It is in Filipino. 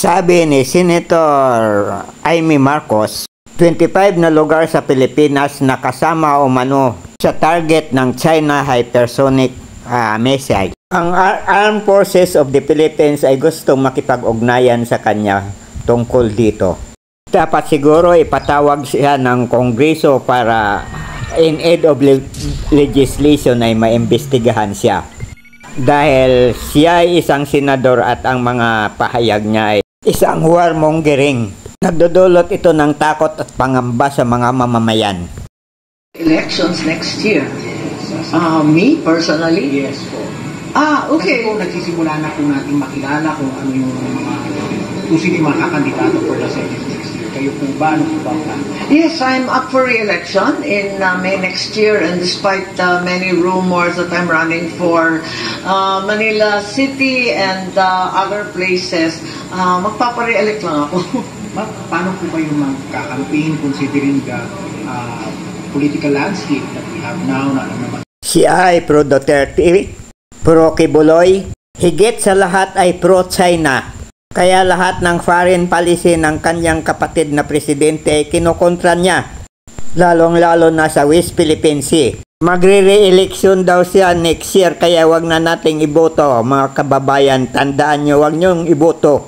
Sabi ni Senator Amy Marcos, 25 na lugar sa Pilipinas na kasama umano sa target ng China hypersonic missile. Ang Armed Forces of the Philippines ay gustong makipag-ugnayan sa kanya tungkol dito. Dapat siguro ipatawag siya ng Kongreso para in aid of legislation ay maimbestigahan siya. Dahil siya ay isang senador at ang mga pahayag niya ay isang warmongering. Nagdudulot ito ng takot at pangamba sa mga mamamayan. Elections next year. Me personally? Yes po. Okay. Kasi po nagsisimula na po natin makilala kung ano yung mga kung sino yung mga kakandidato for the Senate next year. Kayo po ba? Ano po ba ang plan? Yes, I'm up for re-election in May next year, and despite many rumors that I'm running for Manila City and other places, magpapa-re-elect lang ako. Paano po ba yung magka-campaign considering the political landscape that we have now na alam naman? Siya ay pro-Duterte, pro-Kibuloy, higit sa lahat ay pro-China. Kaya lahat ng foreign policy ng kanyang kapatid na presidente ay kinukontra niya, lalong-lalo na sa West Philippine Sea. Magre-re-election daw siya next year, kaya wag na nating iboto, mga kababayan. Tandaan nyo, wag nyong iboto.